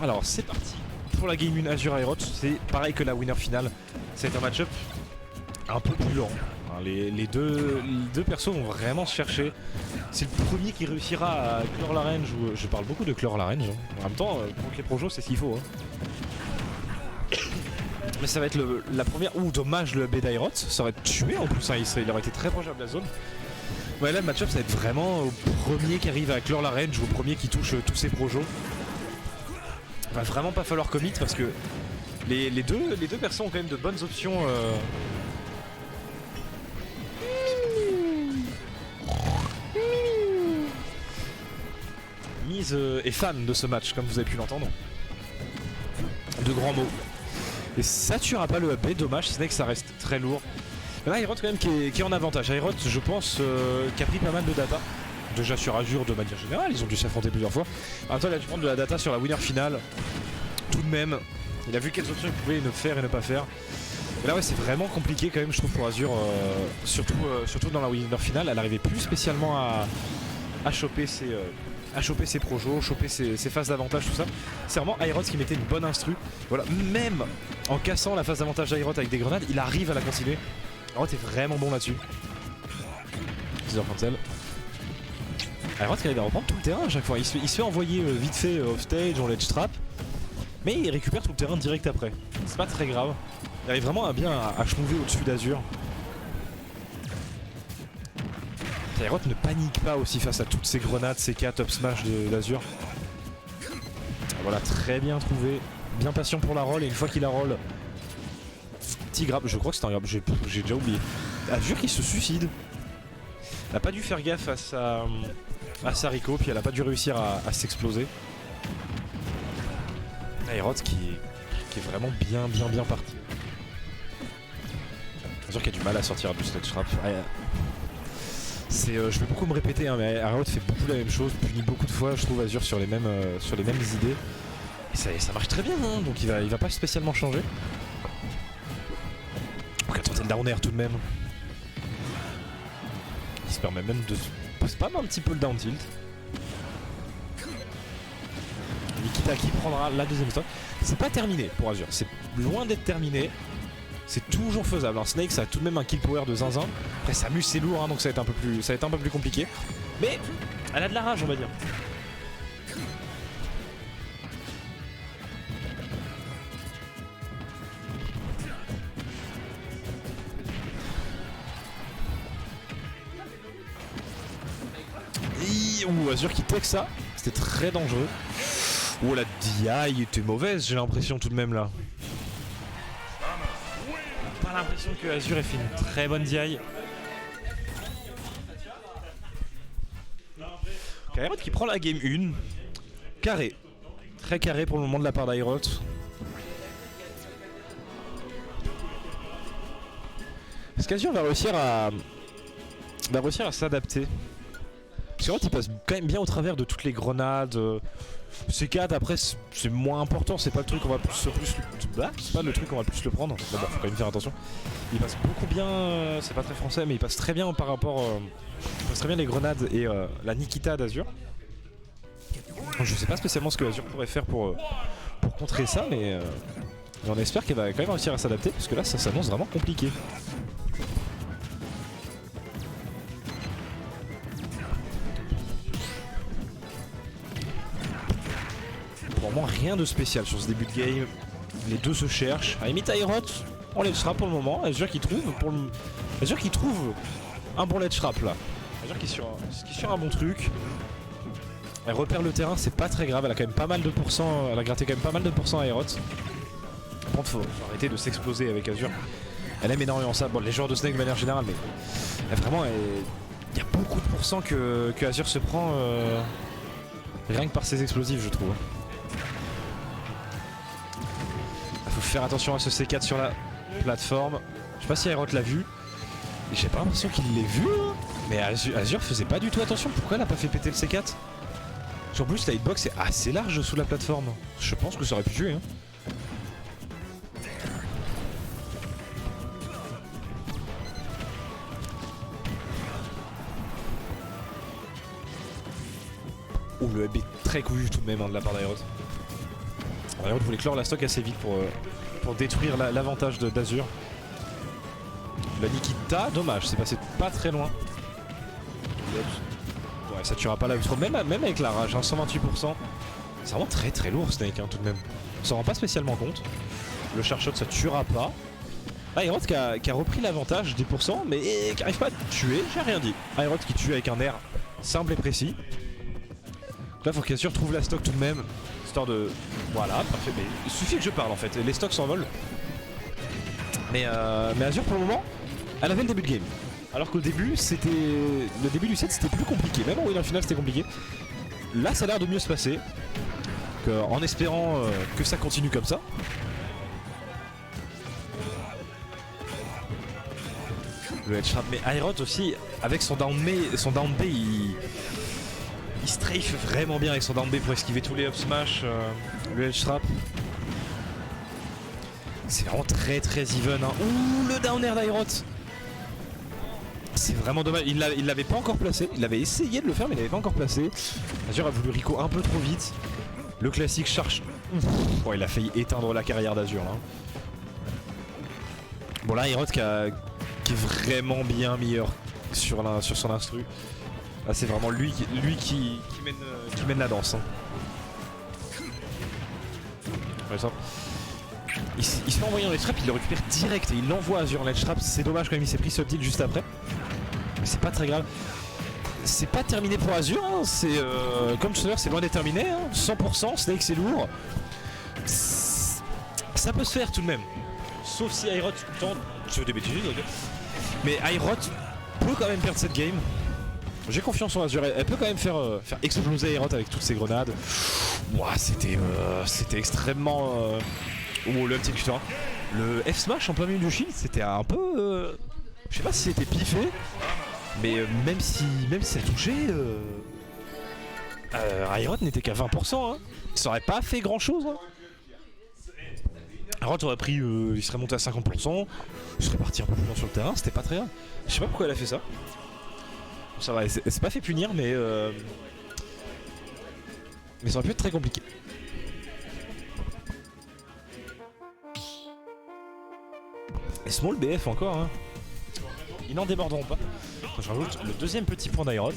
Alors c'est parti pour la game 1 Azure Aeroth. C'est pareil que la winner finale. C'est un match-up un peu plus lent. Les deux persos vont vraiment se chercher. C'est le premier qui réussira à clore la range. Je parle beaucoup de clore la range. En même temps, pour les projos, c'est ce qu'il faut. Mais ça va être la première. Ouh, dommage le B d'Aeroth. Ça aurait tué en plus. Il aurait été très proche de la zone. Ouais, là le match-up ça va être vraiment au premier qui arrive à clore la range, au premier qui touche tous ses projos. Va vraiment pas falloir commit parce que les deux persos ont quand même de bonnes options. Mise est fan de ce match, comme vous avez pu l'entendre. De grands mots. Et ça tuera pas le AB, dommage, c'est vrai que ça reste très lourd. Là, Aeroth quand même qui est en avantage. Aeroth, je pense, qui a pris pas mal de data. Déjà sur Azure de manière générale, ils ont dû s'affronter plusieurs fois. En même temps, il a dû prendre de la data sur la winner finale. Tout de même, il a vu quelles options il pouvait ne faire et ne pas faire. Et là, ouais, c'est vraiment compliqué quand même, je trouve, pour Azure. Surtout dans la winner finale, elle n'arrivait plus spécialement à choper ses projos, choper ses phases d'avantage, tout ça. C'est vraiment Aeroth qui mettait une bonne instru. Voilà, même en cassant la phase d'avantage d'Aeroth avec des grenades, il arrive à la continuer. Aeroth est vraiment bon là-dessus. 10h cancel. Aeroth qui arrive à reprendre tout le terrain à chaque fois. Il se fait envoyer vite fait off stage, on ledge trap. Mais il récupère tout le terrain direct après. C'est pas très grave. Il arrive vraiment bien à schmouver au-dessus d'Azure. Aeroth ne panique pas aussi face à toutes ces grenades, ces K top smash d'Azure. Voilà, très bien trouvé. Bien patient pour la roll et une fois qu'il la roll. Petit grab, je crois que c'est un grab, j'ai déjà oublié. Azure qui se suicide. Elle a pas dû faire gaffe à sa Rico, puis elle a pas dû réussir à s'exploser. Aeroth qui est vraiment bien parti. Azure qui a du mal à sortir du stage trap. Je vais beaucoup me répéter, hein, mais Aeroth fait beaucoup la même chose, punit beaucoup de fois, je trouve Azure sur les mêmes idées. Et ça marche très bien, hein, donc il va pas spécialement changer. Donc attendez le down air tout de même. Il se permet même de spam un petit peu le down tilt. Nikita qui prendra la deuxième stock. C'est pas terminé pour Azure, c'est loin d'être terminé. C'est toujours faisable. Alors Snake ça a tout de même un kill power de zinzin. Après Samus c'est lourd hein, donc ça va être un peu plus compliqué. Mais elle a de la rage on va dire. Ouh, Azure qui tech ça, c'était très dangereux. Oh la DI était mauvaise j'ai l'impression tout de même là. Pas l'impression que Azure ait fait une très bonne DI. Aeroth qui prend la game 1. Carré. Très carré pour le moment de la part d'Aeroth. Est-ce qu'Azure va réussir à s'adapter? Parce qu'Aeroth il passe quand même bien au travers de toutes les grenades. C4 après c'est moins important, c'est pas le truc qu'on va plus le prendre. D'abord faut quand même faire attention. Il passe beaucoup bien, c'est pas très français mais il passe très bien par rapport il passe très bien les grenades et la Nikita d'Azure. Je sais pas spécialement ce que Azure pourrait faire pour contrer ça mais on espère qu'elle va quand même réussir à s'adapter parce que là ça s'annonce vraiment compliqué. Pour moi rien de spécial sur ce début de game. Les deux se cherchent. À limite Aeroth, on ledge trap pour le moment. Azure qui trouve un bon ledge trap là. Azure qui est sur un bon truc. Elle repère le terrain, c'est pas très grave. Elle a quand même pas mal de pourcents. Elle a gratté quand même pas mal de pourcents à Aeroth. Par contre faut arrêter de s'exploser avec Azure. Elle aime énormément ça. Bon les joueurs de Snake de manière générale mais vraiment il y a beaucoup de pourcents que Azure se prend rien que par ses explosifs je trouve. Faut faire attention à ce C4 sur la plateforme. Je sais pas si Aeroth l'a vu. J'ai pas l'impression qu'il l'ait vu. Hein. Mais Azure faisait pas du tout attention. Pourquoi elle a pas fait péter le C4? En plus la hitbox est assez large sous la plateforme. Je pense que ça aurait pu tuer. Hein. Ouh le hub est très couillu tout de même hein, de la part d'Aeroth. Airot voulait clore la stock assez vite pour détruire l'avantage d'Azur. La Nikita, dommage, c'est passé pas très loin. Ouais, ça tuera pas la Ultra, même avec la rage, hein, 128%. C'est vraiment très lourd Snake, hein, tout de même. On s'en rend pas spécialement compte. Le Charshot, ça tuera pas. Là, Airot qui a repris l'avantage, 10%, mais qui arrive pas à tuer, j'ai rien dit. Airot qui tue avec un air simple et précis. Donc là, faut qu'Azur trouve la stock tout de même. Histoire de... Voilà, parfait. Mais il suffit que je parle en fait, les stocks s'envolent. Mais Azur, pour le moment, elle avait le début de game. Alors qu'au début, c'était... Le début du set, c'était plus compliqué. Même en winner final, c'était compliqué. Là, ça a l'air de mieux se passer. En espérant que ça continue comme ça. Le headshot, mais Airot aussi, avec son down B, il strafe vraiment bien avec son down B pour esquiver tous les up smash, le edge trap. C'est vraiment très even. Hein. Ouh, le down air d'Airot. C'est vraiment dommage, il l'avait pas encore placé, il avait essayé de le faire mais il l'avait pas encore placé. Azur a voulu Rico un peu trop vite. Le classique charge. Bon, il a failli éteindre la carrière d'Azur là. Bon là Airot qui est vraiment bien meilleur sur son instru. Là c'est vraiment lui qui mène la danse. Hein. Ouais, ça. Il se fait envoyer en edge trap, il le récupère direct et il l'envoie à Azur en edge trap. C'est dommage quand même, il s'est pris subtil juste après. Mais c'est pas très grave. C'est pas terminé pour Azur, hein. C'est comme tout à l'heure, c'est loin d'être terminé. Hein. 100%, Snake c'est lourd. Ça peut se faire tout de même. Sauf si Airot tente. Je fais des bêtises, ok. Mais Airot peut quand même perdre cette game. J'ai confiance en Azur. Elle peut quand même faire exploser Airot avec toutes ses grenades. Ouah, c'était extrêmement. Oh, le exécuteur. Le F smash en plein milieu du shield, c'était un peu. Je sais pas si c'était piffé. Mais même si ça touchait. Airot n'était qu'à 20%. Hein. Ça aurait pas fait grand chose. Hein. Airot aurait pris, il serait monté à 50%, il serait parti un peu plus loin sur le terrain, c'était pas très grave. Je sais pas pourquoi elle a fait ça. Bon, ça va, elle s'est pas fait punir, mais ça aurait pu être très compliqué. Et small BF encore, hein. Ils n'en déborderont pas. Donc, je rajoute le deuxième petit point d'Airot.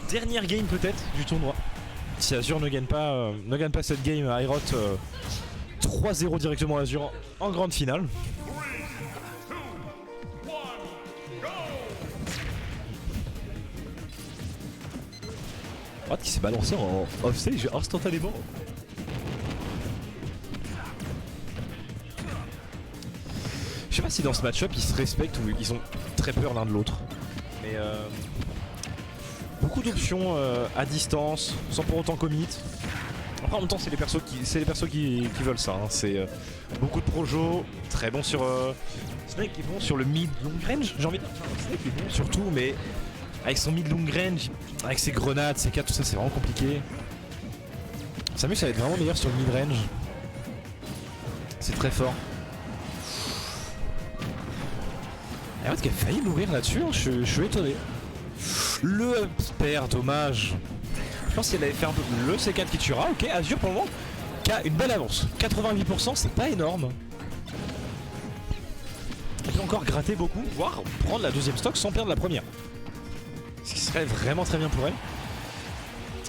Dernière game peut-être du tournoi. Si Azur ne gagne pas cette game, Airot 3-0 directement à Azur en grande finale. Airot qui s'est balancé en offstage instantanément. Je sais pas si dans ce match-up ils se respectent ou ils ont très peur l'un de l'autre. Mais beaucoup d'options à distance, sans pour autant commit. Après en même temps c'est les persos qui veulent ça. Hein. C'est beaucoup de projo, très bon sur Snake est bon sur le mid long range, j'ai envie de dire. Snake est bon sur tout, mais avec son mid long range, avec ses grenades, ses K, tout ça c'est vraiment compliqué. Samus ça va être vraiment meilleur sur le mid range. C'est très fort. Airot qui a failli mourir là-dessus, hein. Je suis étonné. Le upper, dommage. Je pense qu'elle avait fait un peu le C4 qui tuera. Ok, Azur pour le moment qui a une belle avance. 88%, c'est pas énorme. Elle peut encore gratter beaucoup, voire prendre la deuxième stock sans perdre la première. Ce qui serait vraiment très bien pour elle.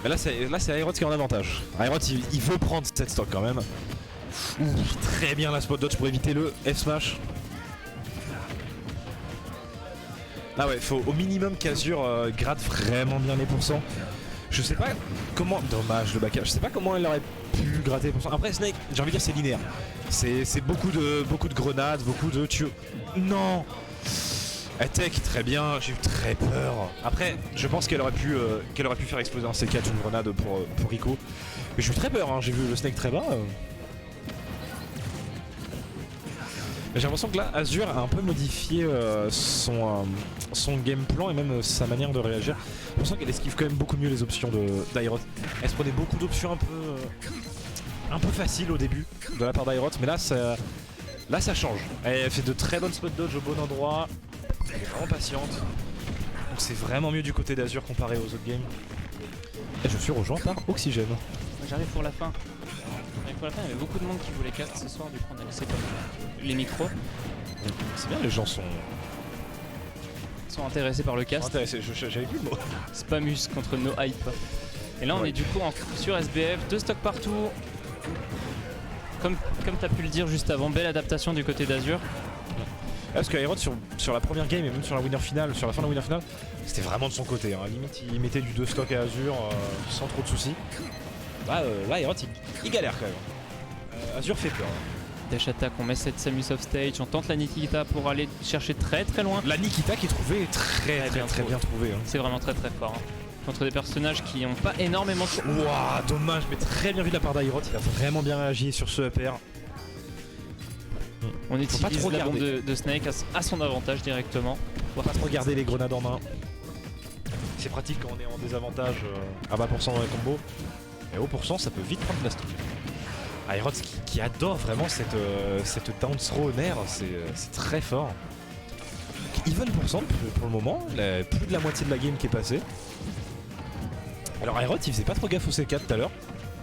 Mais là c'est Airot qui est en avantage. Airot il veut prendre cette stock quand même. Ouh, très bien la spot dodge pour éviter le F smash. Là ouais, faut au minimum qu'Azur gratte vraiment bien les pourcents. Je sais pas comment... Dommage le back. Je sais pas comment elle aurait pu gratter les pourcents. Après Snake, j'ai envie de dire c'est linéaire. C'est beaucoup de grenades, beaucoup de tuyaux. Non. Attack très bien, j'ai eu très peur. Après, je pense qu'elle aurait pu faire exploser un C4 une grenade pour Rico. Mais j'ai eu très peur, hein. J'ai vu le Snake très bas. J'ai l'impression que là, Azur a un peu modifié son game plan et même sa manière de réagir. J'ai l'impression qu'elle esquive quand même beaucoup mieux les options d'Airot. Elle se prenait beaucoup d'options un peu faciles au début de la part d'Airot, mais là ça change. Elle fait de très bonnes spot dodge au bon endroit. Elle est vraiment patiente. Donc c'est vraiment mieux du côté d'Azur comparé aux autres games. Et je suis rejoint par Oxygène. J'arrive pour la fin. pour la fin, il y avait beaucoup de monde qui voulait cast ce soir, du coup on a laissé comme les micros. C'est bien, les gens sont Intéressés par le cast. intéressés. J'avais vu le mot. Spamus contre No Hype. Et là on est du coup sur SBF, 2 stocks partout. Comme tu as pu le dire juste avant, belle adaptation du côté d'Azur. Parce que Aerod sur la première game et même sur la winner finale, sur la fin de la winner finale, c'était vraiment de son côté. Hein. Limite, il mettait du 2 stock à Azur sans trop de soucis. Là, Aerod, il galère quand même. Azur fait peur. Dash attack, on met cette Samus off stage, on tente la Nikita pour aller chercher très loin. La Nikita qui est trouvée très bien trouvée. Hein. C'est vraiment très fort. Hein. Contre des personnages qui n'ont pas énormément de... Ouah, dommage, mais très bien vu de la part d'Aerod. Il a vraiment bien réagi sur ce upper. On pas utilise trop la bombe regarder. de Snake à son avantage directement. Faut pas trop garder les grenades en main. C'est pratique quand on est en désavantage à bas pourcent dans les combos. Et haut pourcent, ça peut vite prendre de la stock. Aerod qui adore vraiment cette down throw au nerf, c'est très fort. Even pourcent pour le moment, plus de la moitié de la game qui est passée. Alors Aerod il faisait pas trop gaffe au C4 tout à l'heure.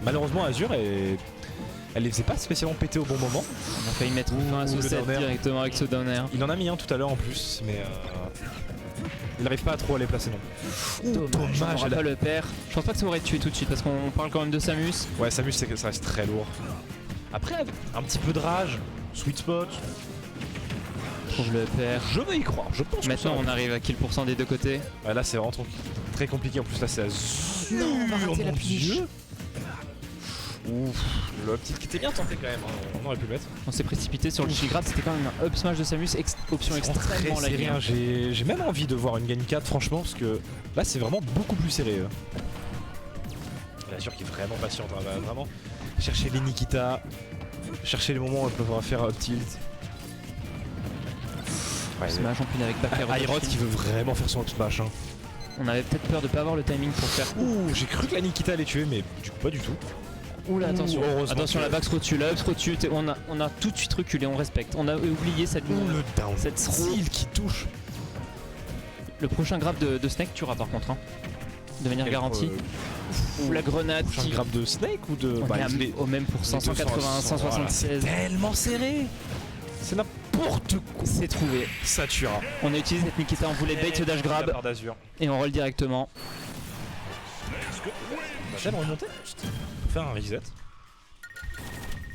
Malheureusement Azur elle les faisait pas spécialement péter au bon moment. On a failli mettre fin à ce set directement avec ce down air. Il en a mis un tout à l'heure en plus, mais il n'arrive pas à trop à les placer non. Dommage, on aura pas le père. Je pense pas que ça aurait tué tout de suite parce qu'on parle quand même de Samus. Ouais, Samus ça reste très lourd. Après, un petit peu de rage, sweet spot. Trouve le père. Je veux y croire, je pense. Maintenant on arrive à kill % des deux côtés. Ouais, là c'est vraiment très compliqué, en plus là c'est Azur. Non, on va rater la puniche. Ouf, le petit qui était bien tenté quand même, hein. On aurait pu le mettre. On s'est précipité sur le G-Grab, c'était quand même un up smash de Samus, option extrêmement serré, hein. laguée. J'ai même envie de voir une game 4 franchement, parce que là c'est vraiment beaucoup plus serré. Azur qui est vraiment patiente, hein, va vraiment chercher les Nikita, chercher les moments où elle peut faire up tilt. Ouais, Smash en pile avec back Aerod qui veut vraiment faire son up smash. Hein. On avait peut-être peur de pas avoir le timing pour faire. Ouh, j'ai cru que la Nikita allait tuer, mais du coup pas du tout. Oula, attention, Heureusement la back throw la up throw tue, on a tout de suite reculé, on respecte. On a oublié cette ligne. Le down, cette throw qui touche. Le prochain grab de Snake tuera par contre, hein, de manière garantie. Ou la grenade qui... grab de Snake ou de... On est au même pour 180, 176. Voilà, tellement serré. C'est n'importe quoi. C'est trouvé. Ça tuera. On a utilisé cette Nikita, on voulait bait ce dash grab. Et on roll directement. Est-ce que on va jamais remonter? Faire un reset.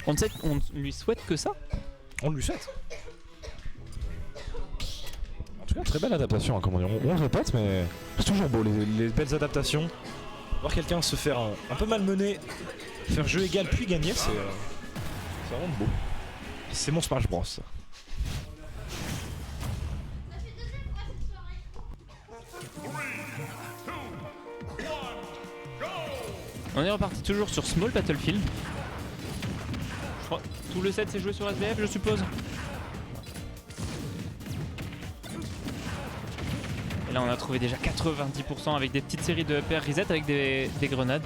On lui souhaite que ça. On lui souhaite. En tout cas, très belle adaptation, hein, comme on dit. On le répète, mais c'est toujours beau, les belles adaptations. Voir quelqu'un se faire un peu malmener, faire jeu égal puis gagner, c'est vraiment beau. C'est mon Smash Bros. On est reparti toujours sur Small Battlefield. Je crois que tout le set s'est joué sur SBF, je suppose. Et là on a trouvé déjà 90% avec des petites séries de upper reset avec des grenades.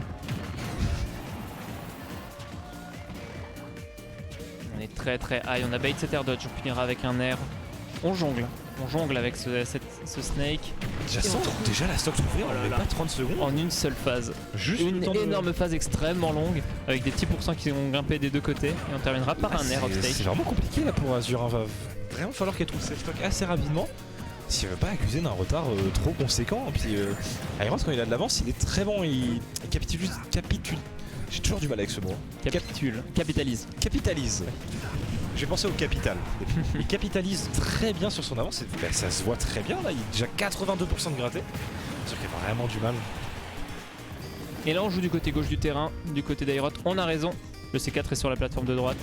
On est très high, on a bait cet air dodge, on finira avec un air. On jongle avec ce Snake. Déjà la stock trouvée, on met pas 30 secondes. En une seule phase. Juste une énorme phase extrêmement longue avec des petits pourcents qui ont grimpé des deux côtés et on terminera par un air off stage. C'est vraiment compliqué là pour Azur, hein. Va vraiment falloir qu'elle trouve ses stocks assez rapidement si elle veut pas accuser d'un retard trop conséquent. Et puis Aerod quand il a de l'avance il est très bon, il capitule. J'ai toujours du mal avec ce mot. Capitalise. J'ai pensé au capital. Il capitalise très bien sur son avance et bah, ça se voit très bien là, il est déjà 82% de gratté. C'est-à-dire qu'il a vraiment du mal. Et là on joue du côté gauche du terrain, du côté d'Aerod, on a raison. Le C4 est sur la plateforme de droite.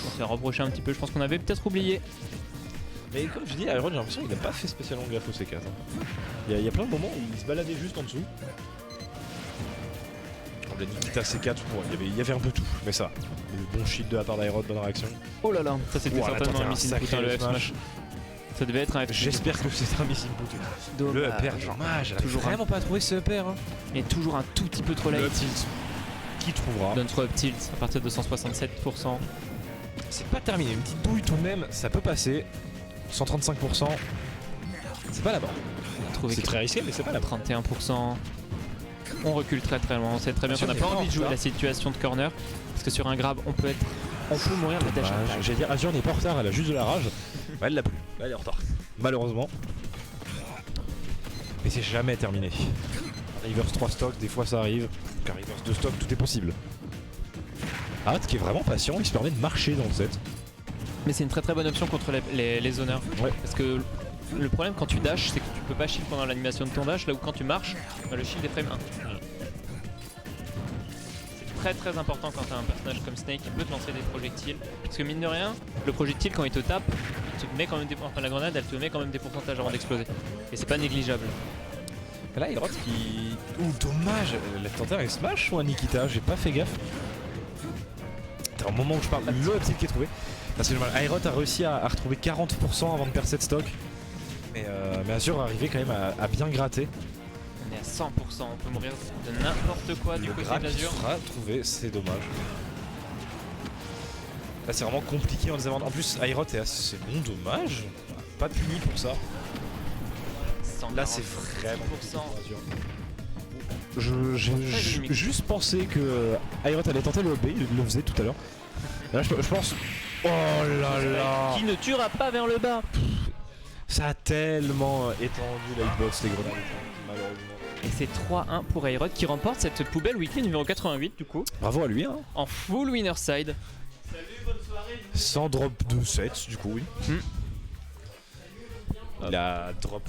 On s'est reproché un petit peu, je pense qu'on avait peut-être oublié. Mais comme je dis, Aerod j'ai l'impression qu'il n'a pas fait spécialement gaffe au C4. Hein. Il y a plein de moments où il se baladait juste en dessous. La Nikita C4, il y avait un peu tout, mais ça, le bon shield de la part d'Aerod, bonne réaction. Oh là là, ça c'était certainement un missing input, le F-smash. Ça devait être un F-smash. J'espère que c'est un missing input. Le upper, dommage, elle a vraiment pas trouvé ce upper. Hein. Et toujours un tout petit peu trop late. Le tilt, qui trouvera. Down throw up tilt à partir de 167%. C'est pas terminé, une petite douille tout de même, ça peut passer. 135%, c'est pas là-bas. C'est très risqué, mais c'est pas là-bas. 31%. On recule très loin, on sait très bien qu'on n'a pas envie de jouer la situation de corner. Parce que sur un grab, on peut mourir de la dash attack. J'allais dire, Azure n'est pas en retard, elle a juste de la rage. Bah, elle l'a plus, elle est en retard. Malheureusement. Mais c'est jamais terminé. Reverse 3 stocks, des fois ça arrive. Car Reverse 2 stocks, tout est possible. Arat qui est vraiment patient, il se permet de marcher dans le set. Mais c'est une très très bonne option contre les zoners. Ouais. Parce que le problème quand tu dash, c'est que tu peux pas shield pendant l'animation de ton dash, là où quand tu marches, bah, le shield est frame 1. C'est très très important quand tu as un personnage comme Snake qui peut te lancer des projectiles. Parce que mine de rien, le projectile quand il te tape, il te met quand même enfin, la grenade elle te met quand même des pourcentages avant d'exploser. Et c'est pas négligeable. Et là, Hirot qui... Ouh, dommage. La tenter un smash ou un Nikita? J'ai pas fait gaffe. C'était un moment où je parle. Le upset qui est trouvé. C'est normal. Hirot a réussi à retrouver 40% avant de perdre cette stock. Mais Azure est arrivé quand même à bien gratter. On est à 100%, on peut mourir de n'importe quoi du côté d'Azure. Le trouvé, c'est dommage. Là c'est vraiment compliqué en les avant. En plus Hirot est assez bon, dommage. Pas puni pour ça. Là c'est vraiment J'ai juste pensé que Hirot allait tenter le B, il le faisait tout à l'heure. Là je pense... Oh là là. Qui ne tuera pas vers le bas. Ça a tellement étendu la hitbox, les grenades, malheureusement. Et c'est 3-1 pour Hirot qui remporte cette poubelle weekly numéro 88 du coup. Bravo à lui hein. En full winner side. Salut, bonne soirée. Sans drop de 7 du coup oui. Il a drop